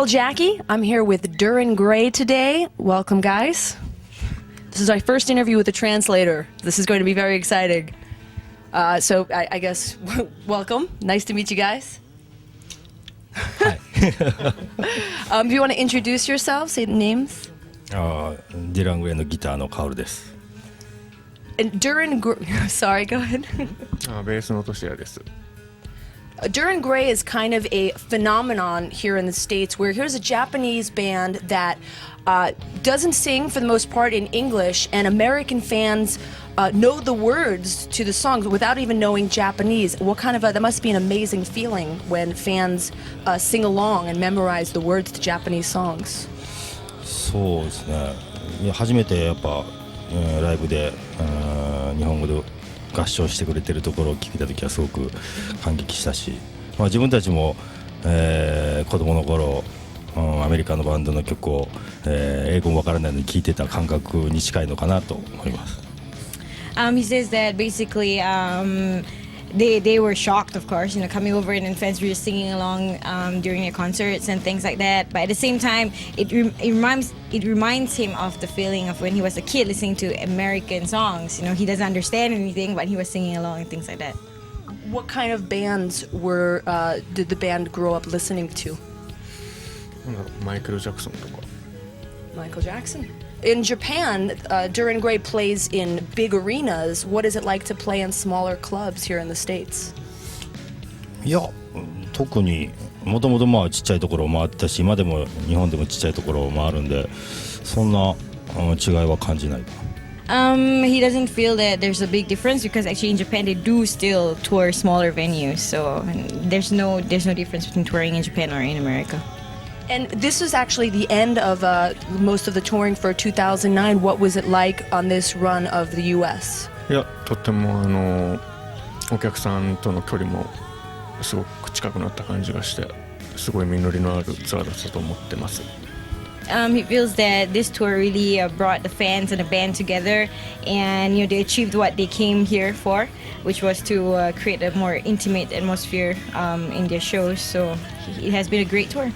Paul Jackie. I'm here with Duran Gray today. Welcome, guys. This is my first interview with a translator. This is going to be very exciting. So I guess, welcome. Nice to meet you guys. Hi. Do you want to introduce yourself? Say the names. ディラン・グレイのギターのカオルです。And Duran Gray, sorry, go ahead. ベースのToshiyaです。Duran Gray is kind of a phenomenon here in the States where here's a Japanese band that doesn't sing for the most part in English, and American fans know the words to the songs without even knowing Japanese. What kind of that must be an amazing feeling when fans sing along and memorize the words to Japanese songs. そうですね。いや初めてやっぱ、ライブで、日本語で合唱してくれてるところを聞いた時はすごく感激したし、自分たちも、子供の頃、アメリカのバンドの曲を、英語もわからないのに聴いてた感覚に近いのかなと思います。He says that basically they were shocked, of course, coming over and fans were just singing along during their concerts and things like that. But at the same time, it reminds him of the feeling of when he was a kid listening to American songs. He doesn't understand anything, but he was singing along and things like that. What kind of bands did the band grow up listening to? マイケル・ジャクソンとか。Michael Jackson. In Japan, Duran Gray plays in big arenas. What is it like to play in smaller clubs here in the States? いや特にもともとちっちゃいところを回ってたし、今でも日本でもちっちゃいところを回るんで、そんな違いは感じない。He doesn't feel that there's a big difference because actually in Japan they do still tour smaller venues, so there's no difference between touring in Japan or in America. And this was actually the end of most of the touring for 2009. What was it like on this run of the U.S.? いや、とってもお客さんとの距離もすごく近くなった感じがして、すごい実りのあるツアーだったと思ってます。He feels that this tour really brought the fans and the band together, and they achieved what they came here for, which was to create a more intimate atmosphere in their shows. So it has been a great tour.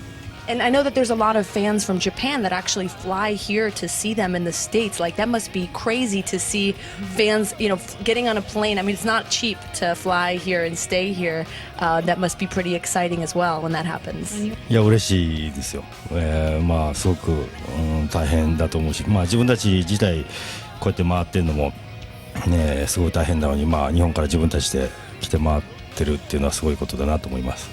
And I know that there's a lot of fans from Japan that actually fly here to see them in the States. Like, that must be crazy to see fans, getting on a plane. I mean, it's not cheap to fly here and stay here. That must be pretty exciting as well when that happens. いや嬉しいですよ。すごく、大変だと思うし、自分たち自体こうやって回ってるのもねすごい大変なのに、日本から自分たちで来て回ってるっていうのはすごいことだなと思います。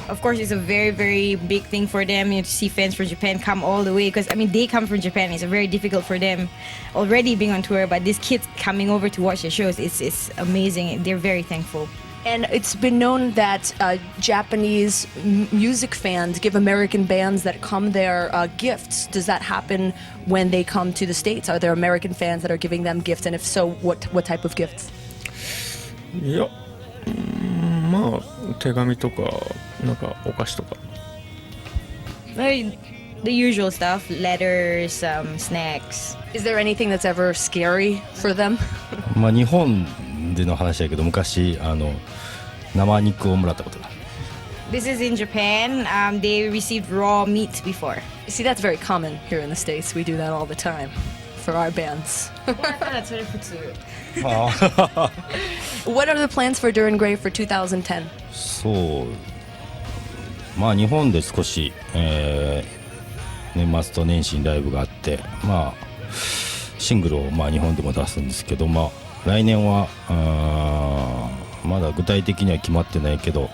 Of course, it's a very, very big thing for them to see fans from Japan come all the way. Because, they come from Japan. It's very difficult for them already being on tour. But these kids coming over to watch the shows, it's amazing. They're very thankful. And it's been known that Japanese music fans give American bands that come there gifts. Does that happen when they come to the States? Are there American fans that are giving them gifts? And if so, what type of gifts? いや、手紙とかお菓子とか。The usual stuff, letters, snacks. Is there anything that's ever scary for them? 日本での話だけど、昔生肉をもらったことが。This is in Japan. They received raw meat before. See, that's very common here in the States. We do that all the time for our bands. What are the plans for Duran Gray for 2010? そう、日本で少し、年末と年始にライブがあって、シングルを日本でも出すんですけど、来年はまだ具体的には決まってないけど、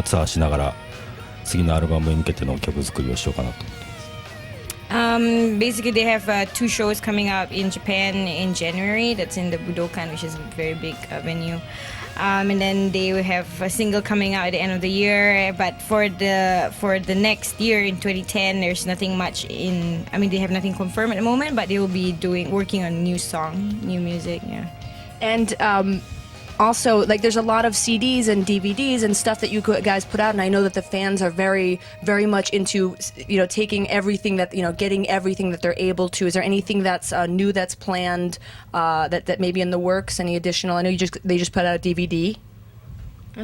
ツアーしながら次のアルバムに向けての曲作りをしようかなと思ってます。Basically, they have 2 shows coming up in Japan in January. That's in the Budokan, which is a very big venue. And then they will have a single coming out at the end of the year. But for the next year in 2010, there's nothing much in. They have nothing confirmed at the moment, but they will be working on new song, new music. Yeah. And also, there's a lot of CDs and DVDs and stuff that you guys put out, and I know that the fans are very, very much into, taking everything that, getting everything that they're able to. Is there anything that's new that's planned, that maybe in the works? Any additional? I know they just put out a DVD.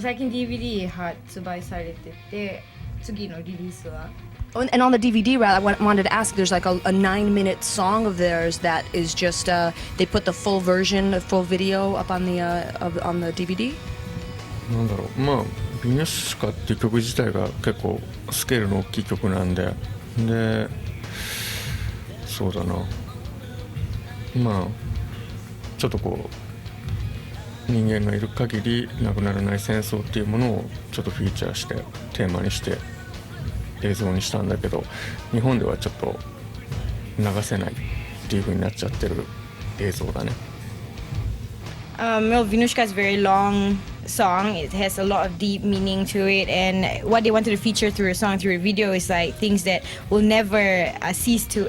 最近 DVD 発売されてて、次のリリースは Oh, and on the DVD, I wanted to ask. There's like a 9-minute song of theirs that is just they put the full version, the full video up on the on the DVD. なんだろう、まあビニュシカっていう曲自体が結構スケールの大きい曲なんで、でそうだな、まあちょっとこう人間がいる限りなくならない戦争っていうものをちょっとフィーチャーしてテーマにして映像にしたんだけど、日本ではちょっと流せないっていう風になっちゃってる映像だね。Well, Vinushka is a very long song. It has a lot of deep meaning to it, and what they wanted to feature through a song, through a video, is like things that will never cease to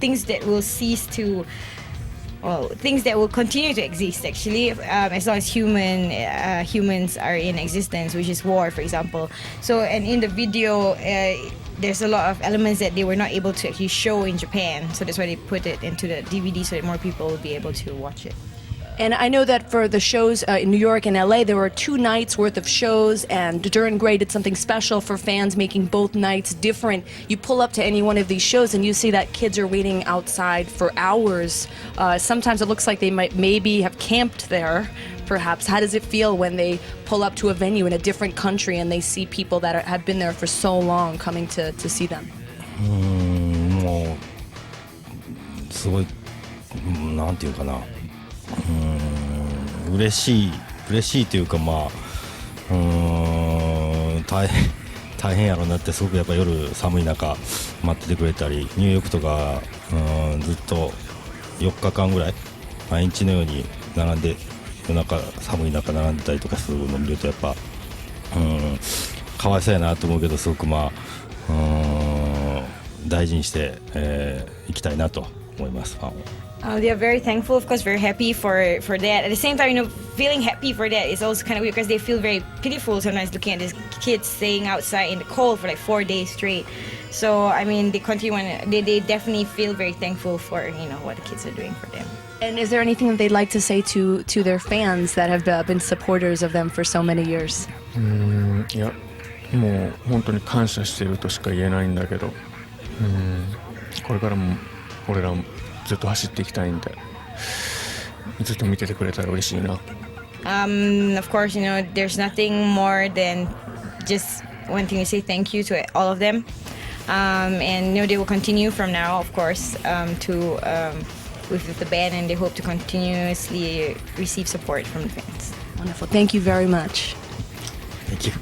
things that will cease to. Well, things that will continue to exist actually, as long as humans are in existence, which is war, for example. So, and in the video, there's a lot of elements that they were not able to actually show in Japan. So that's why they put it into the DVD so that more people will be able to watch it. And I know that for the shows in New York and LA, there were 2 nights worth of shows, and Duran Gray did something special for fans, making both nights different. You pull up to any one of these shows and you see that kids are waiting outside for hours. Sometimes it looks like they might maybe have camped there, perhaps. How does it feel when they pull up to a venue in a different country and they see people that have been there for so long coming to see them? もうすごい、なんていうかな、嬉しいというか、まあ大変やろうなって、すごくやっぱ夜寒い中待っててくれたり、ニューヨークとかずっと4日間ぐらい毎日のように並んで、夜中寒い中並んでたりとかするのを見ると、やっぱかわいそうやなと思うけど、すごくまあ大事にしていきたいなと思います、ファンを。They are very thankful, of course, very happy for that. At the same time, feeling happy for that is also kind of weird because they feel very pitiful sometimes looking at these kids staying outside in the cold for like 4 days straight. So, I mean, they they definitely feel very thankful for, what the kids are doing for them. And is there anything that they'd like to say to their fans that have been supporters of them for so many years? いや、もう本当に感謝しているとしか言えないんだけど、これからも俺らもずっと走っていきたいんで、ずっと見ててくれたら嬉しいな。Of course, there's nothing more than just wanting to say thank you to all of them. And they will continue from now, of course, with the band, and they hope to continuously receive support from the fans. Wonderful. Thank you very much. Thank you.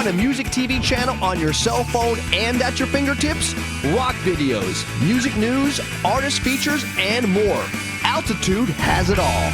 Want a music TV channel on your cell phone and at your fingertips? Rock videos, music news, artist features, and more. Altitude has it all.